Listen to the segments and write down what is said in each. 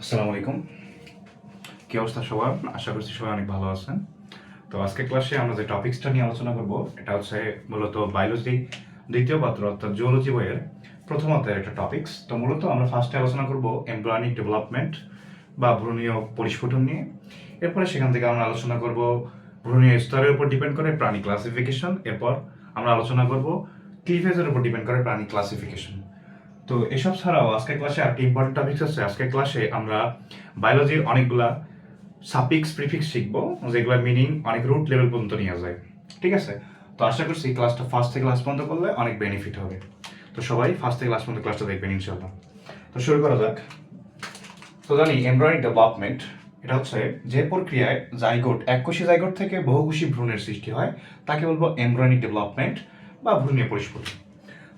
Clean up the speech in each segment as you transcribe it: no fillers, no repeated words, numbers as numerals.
আসসালামু আলাইকুম। কি অবস্থা সবার? আশা করছি সবাই অনেক ভালো আছেন। তো আজকে ক্লাসে আমরা যে টপিকসটা নিয়ে আলোচনা করব এটা হচ্ছে মূলত বায়োলজি দ্বিতীয় পত্র অর্থাৎ জুওলজি বইয়ের প্রথম অধ্যায়ের একটা টপিকস। তো মূলত আমরা ফার্স্টে আলোচনা করব এমব্রায়োনিক ডেভেলপমেন্ট বা ভ্রূণীয় পরিস্ফুটন নিয়ে। এরপরে সেখান থেকে আমরা আলোচনা করব ভ্রূণীয় স্তরের উপর ডিপেন্ড করে প্রাণী ক্লাসিফিকেশন। এরপর আমরা আলোচনা করব ক্লিভেজের উপর ডিপেন্ড করে প্রাণী ক্লাসিফিকেশন। তো এসব ছাড়াও আজকের ক্লাসে আরেকটি ইম্পর্টেন্ট টপিক হচ্ছে আজকের ক্লাসে আমরা বায়োলজির অনেকগুলা সাফিক্স প্রিফিক্স শিখবো যেগুলোর মিনিং অনেক রুট লেভেল পর্যন্ত নিয়ে যায়। ঠিক আছে? তো আশা করছি ক্লাসটা ফার্স্ট থেকে লাস্ট পর্যন্ত করলে অনেক বেনিফিট হবে। তো সবাই ফার্স্ট থেকে লাস্ট পর্যন্ত ক্লাসটা দেখবেন ইনশাল্লাহ। তো শুরু করা যাক। তো জানি এমব্রায়োনিক ডেভেলপমেন্ট এটা হচ্ছে যে প্রক্রিয়ায় জাইগোট এককোষী জাইগোট থেকে বহুকোষী ভ্রূণের সৃষ্টি হয় তাকে বলবো এমব্রায়োনিক ডেভেলপমেন্ট বা ভ্রূণীয় পরিস্ফুটন।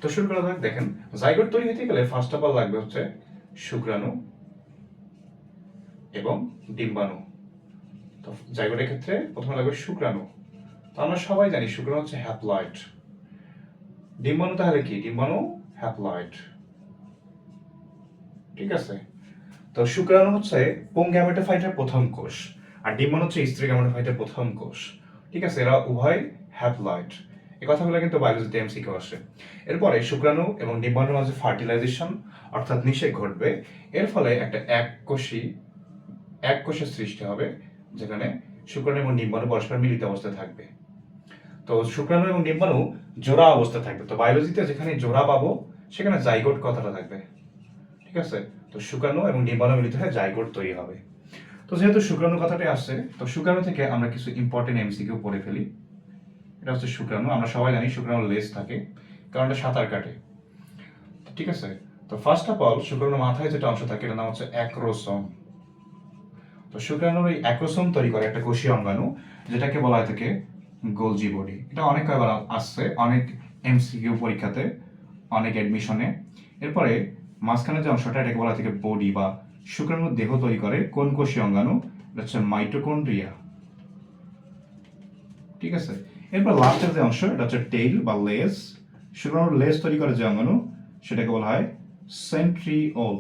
তো শুরু করা যাক। দেখেন, জাইগোট তৈরি হতে গেলে ফার্স্ট অফ অল লাগবে হচ্ছে শুক্রাণু এবং ডিম্বাণু। তো জাইগোটের ক্ষেত্রে প্রথমে লাগবে শুক্রাণু। তো আমরা সবাই জানি শুক্রাণু হচ্ছে হ্যাপ্লয়েড। ডিম্বাণু তাহলে কি? ডিম্বাণু হ্যাপ্লয়েড। ঠিক আছে? তো শুক্রাণু হচ্ছে পুং গ্যামেটোফাইটের প্রথম কোষ আর ডিম্বাণু হচ্ছে স্ত্রী গ্যামেটোফাইটের প্রথম কোষ। ঠিক আছে? এরা উভয় হ্যাপ্লয়েড। এই কথাগুলো কিন্তু বায়োলজিতে এমসিকিউ আসে। এরপরে শুক্রাণু এবং ডিম্বাণুর মাঝে ফার্টিলাইজেশন অর্থাৎ নিষেক ঘটবে। এর ফলে একটা এক কোষের সৃষ্টি হবে যেখানে শুক্রাণু এবং ডিম্বাণু পরস্পর মিলিত অবস্থায় থাকবে। তো শুক্রাণু এবং ডিম্বাণু জোড়া অবস্থায় থাকবে। তো বায়োলজিতে যেখানে জোড়া পাবো সেখানে জাইগোট কথাটা থাকবে। ঠিক আছে? তো শুক্রাণু এবং ডিম্বাণু মিলিত হয়ে জাইগোট তৈরি হবে। তো যেহেতু শুক্রাণু কথাটাই আসছে, তো শুক্রাণু থেকে আমরা কিছু ইম্পর্টেন্ট এমসিকিউ পড়ে ফেলি। এটা হচ্ছে শুক্রাণু। আমরা সবাই জানি শুক্রাণুর লেজ থাকে কারণ এটা সাঁতার কাটে। ঠিক আছে? তো ফার্স্ট অফ অল শুক্রাণুর মাথায় যেটা অংশ থাকে এটার নাম হচ্ছে অ্যাক্রোসোম। তো শুক্রাণুর এই অ্যাক্রোসোম তৈরি করে একটা কোষীয় অঙ্গাণু যেটাকে বলা হয় থাকে গোলজি বডি। এটা অনেক কয়েকবার আসছে, অনেক এমসিকিউ পরীক্ষাতে, অনেক অ্যাডমিশনে। এরপরে মাঝখানে যে অংশটা এটাকে বলা হয় থাকে বডি বা শুক্রাণুর দেহ তৈরি করে কোন কোষীয় অঙ্গাণু? এটা হচ্ছে মাইটোকন্ড্রিয়া। ঠিক আছে? এরপর লাস্টের যে অংশ এটা হচ্ছে টেইল বা লেজ। শুক্রাণুর লেজ তৈরি করে যে অঙ্গাণু সেটাকে বলা হয় সেন্ট্রিওল।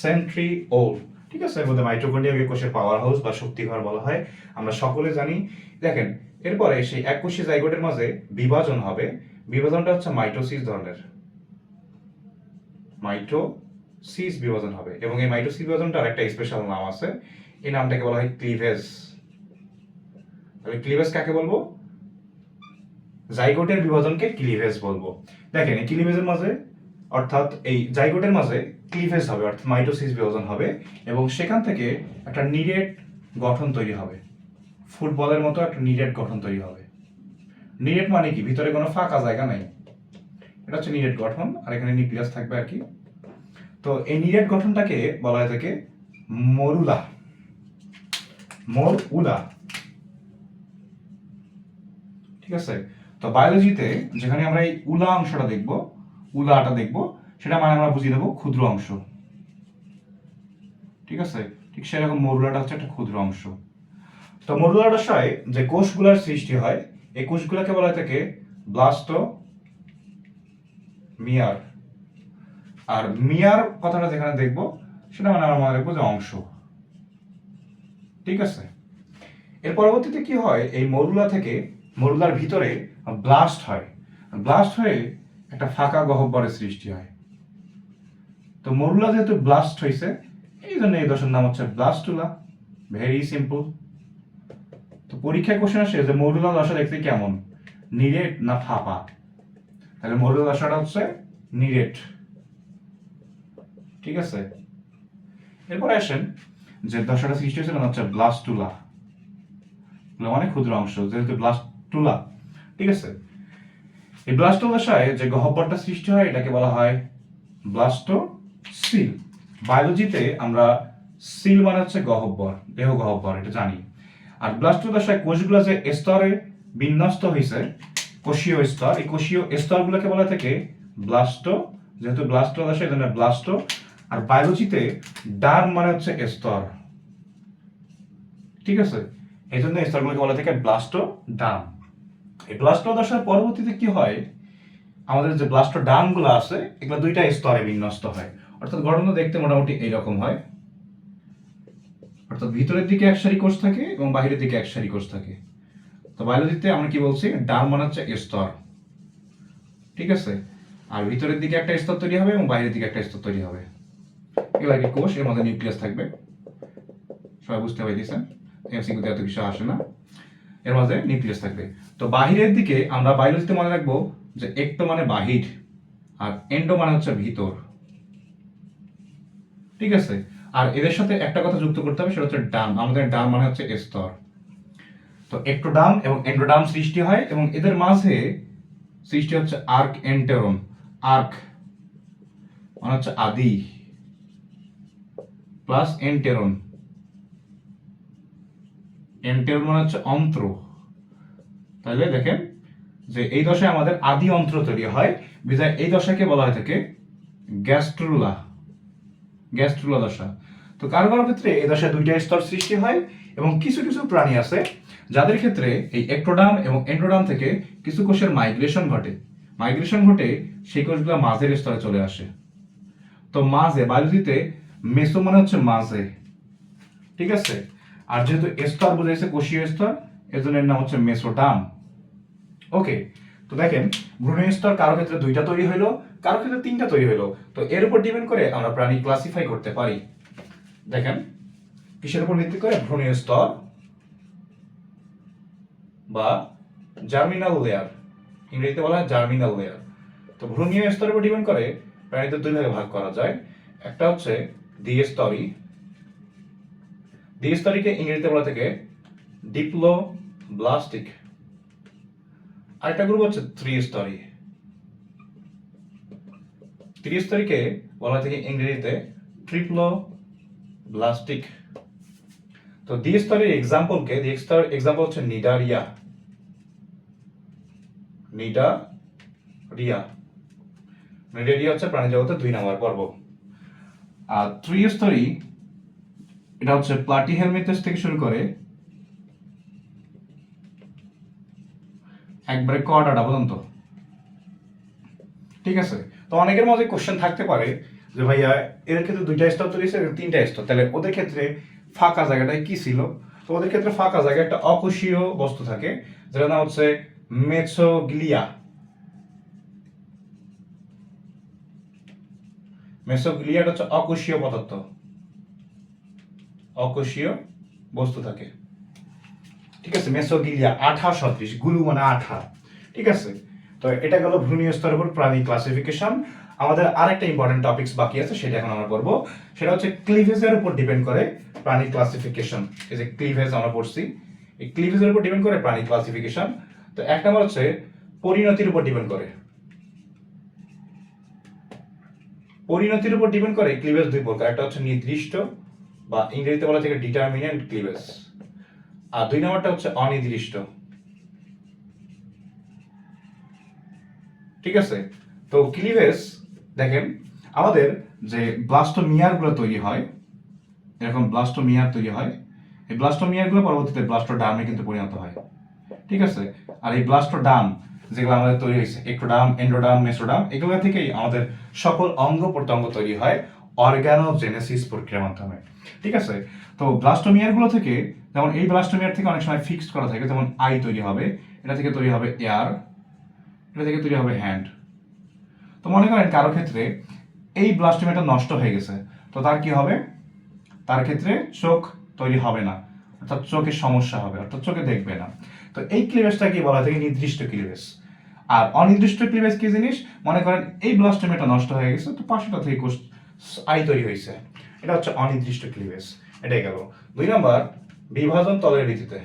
সেন্ট্রিওল। ঠিক আছে? এর মধ্যে মাইটোকন্ড্রিয়াকে কোষের পাওয়ার হাউস বা শক্তিঘর বলা হয়, আমরা সকলে জানি। দেখেন, এরপরে সেই এককোষী জাইগোটের মাঝে বিভাজন হবে। বিভাজনটা হচ্ছে মাইটোসিস ধরনের। মাইটোসিস বিভাজন হবে এবং এই মাইটোসিস বিভাজনটার একটা স্পেশাল নাম আছে। এই নামটাকে বলা হয় ক্লিভেজ। তাহলে ক্লিভেজ কাকে বলবো? জাইগোটের বিভাজনকে ক্লিভেজ বলবো। দেখেন, এই ক্লিভেজের মাঝে অর্থাৎ এই জাইগোটের মাঝে ক্লিভেজ হবে অর্থাৎ মাইটোসিস বিভাজন হবে এবং সেখান থেকে একটা নিরেট গঠন তৈরি হবে। ফুটবলের মতো একটা নিরেট গঠন তৈরি হবে। নিরেট মানে কি? ভিতরে কোনো ফাঁকা জায়গা নাই। এটা হচ্ছে নিরেট গঠন আর এখানে নিউক্লিয়াস থাকবে আর কি। তো এই নিরেট গঠনটাকে বলা হয় থাকে মরুলা। মরুলা। ঠিক আছে? তো বায়োলজিতে যেখানে আমরা এই উলা অংশটা দেখব, উলাটা দেখব, সেটা মানে আমরা বুঝিয়ে দেবো ক্ষুদ্র অংশ। ঠিক আছে? ঠিক সেরকম মরুলাটা হচ্ছে একটা ক্ষুদ্র অংশ। তো মরুলার দশায় যে কোষগুলোর সৃষ্টি হয় এই কোষগুলোকে বলা হয় থাকে ব্লাস্টোমিয়ার। আর মিয়ার কথাটা যেখানে দেখব সেটা মানে আমরা মনে রাখবো যে অংশ। ঠিক আছে? এর পরবর্তীতে কি হয়? এই মরুলা থেকে মরুলার ভিতরে ব্লাস্ট হয়। ব্লাস্ট হয়ে একটা ফাঁকা গহ্বরের সৃষ্টি হয়। তো মরুলা যেহেতু ব্লাস্ট হয়েছে এই জন্য এই দশার নাম হচ্ছে ব্লাস্টুলা। Very simple. তো পরীক্ষায় কোশ্চেন আসে যে মরুলা দশা দেখতে কেমন, নিরেট না ফাঁপা? তাহলে মরুলা দশাটা হচ্ছে নিরেট। ঠিক আছে? এরপরে আসেন যে দশাটা সৃষ্টি হয়েছিল হচ্ছে ব্লাস্টুলা। অনেক ক্ষুদ্র অংশ যেহেতু ব্লাস্টুলা। ঠিক আছে? এই ব্লাস্টুলা দশায় যে গহ্বরটা সৃষ্টি হয় এটাকে বলা হয় ব্লাস্টোসিল। বায়োলজিতে আমরা সিল মানে হচ্ছে গহ্বর, দেহ গহ্বর, এটা জানি। আর ব্লাস্টুলা দশায় কোষগুলো যে স্তরে বিন্যস্ত হয়েছে, কোষীয় স্তর, এই কোষীয় স্তরগুলোকে বলা থাকে ব্লাস্টো। যেহেতু ব্লাস্টুলা দশা এই জন্য ব্লাস্টো। আর বায়োলজিতে ডার্ম মানে হচ্ছে স্তর। ঠিক আছে? এই জন্য স্তরগুলোকে বলা থাকে ব্লাস্টো ডার্ম। এই ব্লাস্টো দশার পরবর্তীতে কি হয়? আমাদের যে ব্লাস্টো ডার্ম গুলো আছে এগুলো দুইটা স্তরে বিন্যস্ত হয়, অর্থাৎ গঠন দেখতে মোটামুটি এইরকম হয়। অর্থাৎ ভিতরের দিকে এক সারি কোষ থাকে এবং বাহিরের দিকে এক সারি কোষ থাকে। তো বায়োলজিতে আমরা কি বলছি, ডার্ম মানে হচ্ছে স্তর, ঠিক আছে, আর ভিতরের দিকে একটা স্তর তৈরি হবে এবং বাইরের দিকে একটা স্তর তৈরি হবে, এগুলো কি কোষ, এর মধ্যে নিউক্লিয়াস থাকবে, সবাই বুঝতে পারছেন, এমসিকিউতে এত কিছু আসে না, এর মাঝে নিউক্লিয়াস থাকবে। তো বাহিরের দিকে আমরা বায়োলজিতে মনে রাখবো যে একটো মানে বাহির আর এন্ডো মানে হচ্ছে ভিতর, ঠিক আছে। আর এদের সাথে একটা কথা যুক্ত করতে হবে, সেটা হচ্ছে ডার্ম, আমাদের ডার্ম মানে হচ্ছে স্তর। তো একটোডার্ম এবং এন্ডোডার্ম সৃষ্টি হয় এবং এদের মাঝে সৃষ্টি হচ্ছে আর্ক এন্টেরন, আর্ক মানে হচ্ছে আদি প্লাস এন্টেরন, এন্টেরন মানে হচ্ছে অন্ত্র। তাহলে দেখেন যে এই দশায় আমাদের আদি অন্ত্র তৈরি হয়, বিধায় এই দশাকে বলা হয় থাকে গ্যাস্ট্রুলা, গ্যাস্ট্রুলা দশা। তো কারো কারো ক্ষেত্রে এই দশায় দুইটা স্তর সৃষ্টি হয় এবং কিছু কিছু প্রাণী আছে যাদের ক্ষেত্রে এই একটোডার্ম এবং এন্ডোডার্ম থেকে কিছু কোষের মাইগ্রেশন ঘটে, মাইগ্রেশন ঘটে সেই কোষগুলো মাঝের স্তরে চলে আসে। তো মাঝে বায়োলজিতে মেসো মানে হচ্ছে মাঝে, ঠিক আছে, আর যেহেতু স্তর বোঝাইছে কোষীয় স্তর, এর জন্য এর নাম হচ্ছে মেসোডার্ম। ওকে, তো দেখেন ভ্রূণীয় স্তর কারো ক্ষেত্রে দুইটা তৈরি হইলো, কারো ক্ষেত্রে তিনটা তৈরি হইলো। তো এর উপর ডিপেন্ড করে আমরা প্রাণী ক্লাসিফাই করতে পারি। দেখেন কিসের উপর ভিত্তি করে, ভ্রূণীয় স্তর বা জার্মিনাল লেয়ার, ইংরেজিতে বলা হয় জার্মিনাল লেয়ার। তো ভ্রূণীয় স্তরের উপর ডিপেন্ড করে প্রাণীদের দুই ভাগে ভাগ করা যায়, একটা হচ্ছে দ্বিস্তরী, দ্বিস্তরীকে ইংরেজিতে বলা থেকে ডিপ্লোব্লাস্টিক, আরেকটা গ্রুপ হচ্ছে ত্রিস্তরী, ত্রিস্তরীকে বলা থেকে ইংরেজিতে ট্রিপ্লোব্লাস্টিক। তো দ্বিস্তরীর এক্সাম্পলকে, এক্সাম্পল হচ্ছে নিডারিয়া, নিডারিয়া, নিডারিয়া হচ্ছে প্রাণী জগতের 2 নম্বর পর্ব। আর ত্রিস্তরী এটা হচ্ছে প্লাটিহেলমিনথেস থেকে শুরু করে একবারে কর্ডাটা পর্যন্ত, ঠিক আছে। তো অনেকের মধ্যে কোশ্চেন থাকতে পারে যে ভাইয়া এদের ক্ষেত্রে 2টা স্তর তৈরি হয়েছে, 3টা স্তর, তাহলে ওদের ক্ষেত্রে ফাঁকা জায়গাটাই কি ছিল? তো ওদের ক্ষেত্রে ফাঁকা জায়গায় একটা অকোষীয় বস্তু থাকে যেটার নাম হচ্ছে মেসোগ্লিয়া, মেসোগ্লিয়াটা হচ্ছে অকোষীয় পদার্থ, অকোষীয় বস্তু থাকে, ঠিক আছে। মেসোগ্লিয়া আঠা সদৃশ, গুলু মানে আঠা, ঠিক আছে। তো এটা গেল ভ্রূণীয় স্তরের উপর প্রাণী ক্লাসিফিকেশন। আমাদের আরেকটা ইম্পর্টেন্ট টপিকস বাকি আছে, সেটা এখন আমরা করব, সেটা হচ্ছে ক্লিভেজের উপর ডিপেন্ড করে প্রাণী ক্লাসিফিকেশন। এই যে ক্লিভেজ আমরা পড়ছি, এই ক্লিভেজের উপর ডিপেন্ড করে প্রাণী ক্লাসিফিকেশন। তো এক নম্বর হচ্ছে পরিণতির উপর ডিপেন্ড করে, পরিণতির উপর ডিপেন্ড করে ক্লিভেজ 2 প্রকার, একটা হচ্ছে নির্দিষ্ট বা ইংরেজিতে বলা থেকে ডিটারমিনেন্ট ক্লিভেজ, আর 2 নম্বরটা হচ্ছে অনির্দিষ্ট, ঠিক আছে। তো ক্লিভেজ দেখেন আমাদের যে ব্লাস্টোমিয়ার গুলো তৈরি হয়, এরকম ব্লাস্টোমিয়ার তৈরি হয়, এই ব্লাস্টোমিয়ার গুলো পরবর্তীতে ব্লাস্টোডার্মে কিন্তু পরিণত হয়, ঠিক আছে। আর এই ব্লাস্টোডার্ম যেগুলো আমাদের তৈরি হয়েছে, একটোডার্ম, এন্ডোডার্ম, মেসোডার্ম, এগুলো থেকেই আমাদের সকল অঙ্গ প্রত্যঙ্গ তৈরি হয় অর্গানোজেনেসিস প্রক্রিয়ার মাধ্যমে, ঠিক আছে। তো ব্লাস্টোমিয়ার গুলো থেকে, যেমন এই ব্লাস্টোমিয়ার থেকে অনেক সময় ফিক্সড করা থাকে, যেমন আই তৈরি হবে, এটা থেকে তৈরি হবে এয়ার, এটা থেকে তৈরি হবে হ্যান্ড। তো মনে করেন কারো ক্ষেত্রে এই ব্লাস্টোমিয়ারটা নষ্ট হয়ে গেছে, তো তার কি হবে, তার ক্ষেত্রে চোখ তৈরি হবে না, অর্থাৎ চোখের সমস্যা হবে, অর্থাৎ চোখে দেখবে না। তো এই ক্লিভেজটা কি বলা থাকে নির্দিষ্ট ক্লিভেজ। আর অনির্দিষ্ট ক্লিভেজ কি জিনিস, মনে করেন এই ব্লাস্টোমিয়ারটা নষ্ট হয়ে গেছে, তো পাশেটা থেকে কোষ আই তৈরি হয়েছে, এটা হচ্ছে অনির্দিষ্ট ক্লিভেজ। এটাই গেল 2 নম্বর, বিভাজন তলের ভিত্তিতে।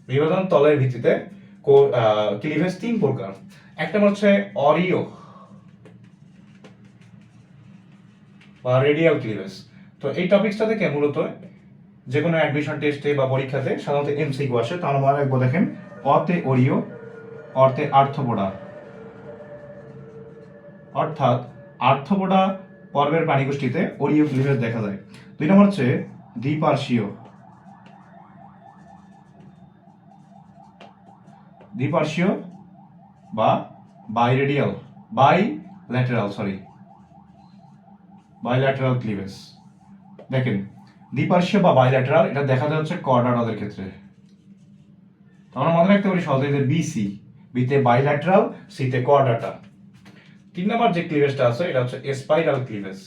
বিভাজন তলের ভিত্তিতে ক্লিভেজ 3 প্রকার, একটা হচ্ছে অরিও বা রেডিয়াল ক্লিভেজ। তো এই টপিকসটা থেকে মূলত যে কোনো অ্যাডমিশন টেস্টে বা পরীক্ষাতে সাধারণত এমসিকিউ আসে। তাহলে মনে রাখবো, দেখেন অতে অরিও, অর্থে আর্থ্রোপোডা, অর্থাৎ আর্থ্রোপোডা পর্বের প্রাণীগোষ্ঠীতে অরিও ক্লিভেজ দেখা যায়। 2 নম্বর হচ্ছে দ্বিপার্শ্বীয়, দ্বিপার্শ্বীয় বা বাইরেডিয়াল বাইল্যাটেরাল ক্লিভেজ। দেখেন দ্বিপার্শ্বীয় বা বাইল্যাটেরাল এটা দেখা যাচ্ছে কর্ডাটাদের ক্ষেত্রে। তো আমরা মনে রাখতে পারি সহজে যে বিসি, বিতে বাইল্যাটেরাল, সিতে কর্ডাটা। 3 নম্বর যে ক্লিভেজটা আছে এটা হচ্ছে স্পাইরাল ক্লিভেজ।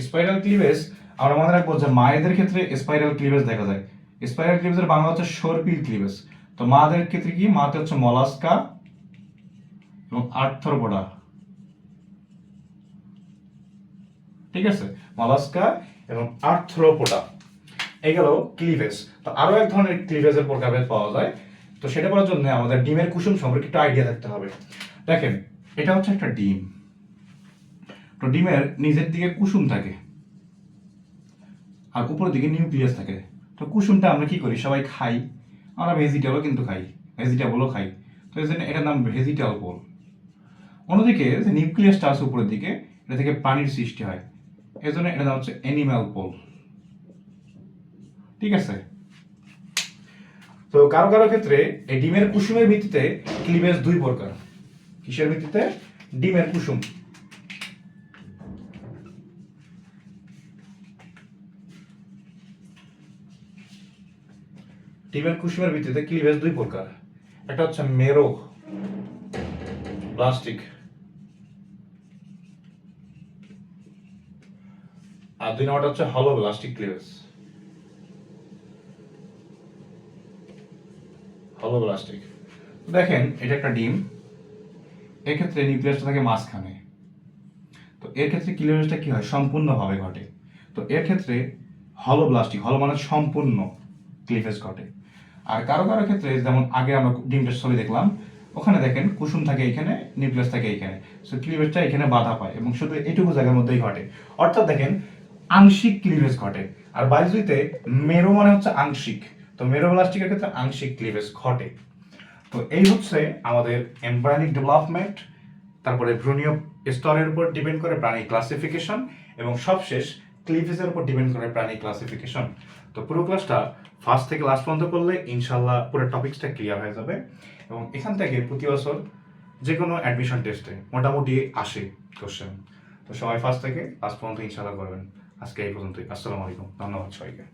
স্পাইরাল ক্লিভেজ আমরা মনে রাখবো যে মায়েদের ক্ষেত্রে স্পাইরাল ক্লিভেজ দেখা যায়। স্পাইরাল ক্লিভেজের বাংলা হচ্ছে সর্পিল ক্লিভেজ। তো মাদের ক্ষেত্রে কি, মাতে হচ্ছে মলাস্কা এবং আর্থ্রোপোডা। ঠিক আছে, মলাস্কা এবং আর্থ্রোপোডা এই গেল ক্লিভেজ। তো আরো এক ধরনের ক্লিভেজের প্রকারভেদ পাওয়া যায়। তো সেটা বলার জন্য আমাদের ডিমের কুসুম সম্পর্কে একটু আইডিয়া থাকতে হবে। দেখেন এটা হচ্ছে একটা ডিম। তো ডিমের নিচের দিকে কুসুম থাকে আর উপরের দিকে নিউক্লিয়াস থাকে। তো কুসুমটা আমরা কি করি, সবাই খাই, আমরা ভেজিটেবলও কিন্তু খাই, তো এই জন্য এটার নাম ভেজিটেবল পোল। অন্যদিকে যে নিউক্লিয়াসটা আছে উপরের দিকে, এটা থেকে পানির সৃষ্টি হয়, এই জন্য এটার নাম হচ্ছে অ্যানিম্যাল পোল। ঠিক আছে। তো কারো কারো ক্ষেত্রে এই ডিমের কুসুমের ভিত্তিতে ক্লিভেজ 2 প্রকার। কিসের ভিত্তিতে? ডিমের কুসুম। ডিমের কুসুমের ভিত্তিতে ক্লিভেজ 2 প্রকার। একটা হচ্ছে মেরো ব্লাস্টিক, আর 2 নম্বরটা হচ্ছে হলো ব্লাস্টিক ক্লিভেজ। হলো ব্লাস্টিক। দেখেন এটা একটা ডিম, এর ক্ষেত্রে নিউক্লিয়াসটা থাকে মাঝখানে। তো এর ক্ষেত্রে ক্লিভেজটা কি হয়, সম্পূর্ণভাবে ঘটে। তো এর ক্ষেত্রে হলো ব্লাস্টিক, হলো মানে সম্পূর্ণ ক্লিভেজ ঘটে। আর কারো কারো ক্ষেত্রে যেমন আগে আমরা ডিমটার ছবি দেখলাম, ওখানে দেখেন কুসুম থাকে এইখানে, নিউক্লিয়াস থাকে এইখানে, সো ক্লিভেজটা এখানে বাধা পায় এবং শুধু এইটুকু জায়গার মধ্যেই ঘটে। অর্থাৎ দেখেন আংশিক ক্লিভেজ ঘটে। আর বায়োলজিতে মেরো মানে হচ্ছে আংশিক, তো মেরোব্লাস্টিকের ক্ষেত্রে আংশিক ক্লিভেজ ঘটে। তো এই হচ্ছে আমাদের এমব্রায়োনিক ডেভেলপমেন্ট, তারপরে ভ্রূণীয় স্তরের উপর ডিপেন্ড করে প্রাণী ক্লাসিফিকেশন, এবং সবশেষ ক্লিভেজের উপর ডিপেন্ড করে প্রাণী ক্লাসিফিকেশন। তো পুরো ক্লাসটা ফার্স্ট থেকে লাস্ট পর্যন্ত করলে ইনশাল্লাহ পুরো টপিকসটা ক্লিয়ার হয়ে যাবে। এবং এখান থেকে প্রতি বছর যে কোনো অ্যাডমিশন টেস্টে মোটামুটি আসে কোশ্চেন। তো সবাই ফার্স্ট থেকে লাস্ট পর্যন্ত ইনশাল্লাহ করবেন। আজকে এই পর্যন্তই। আসসালামু আলাইকুম, ধন্যবাদ সবাইকে।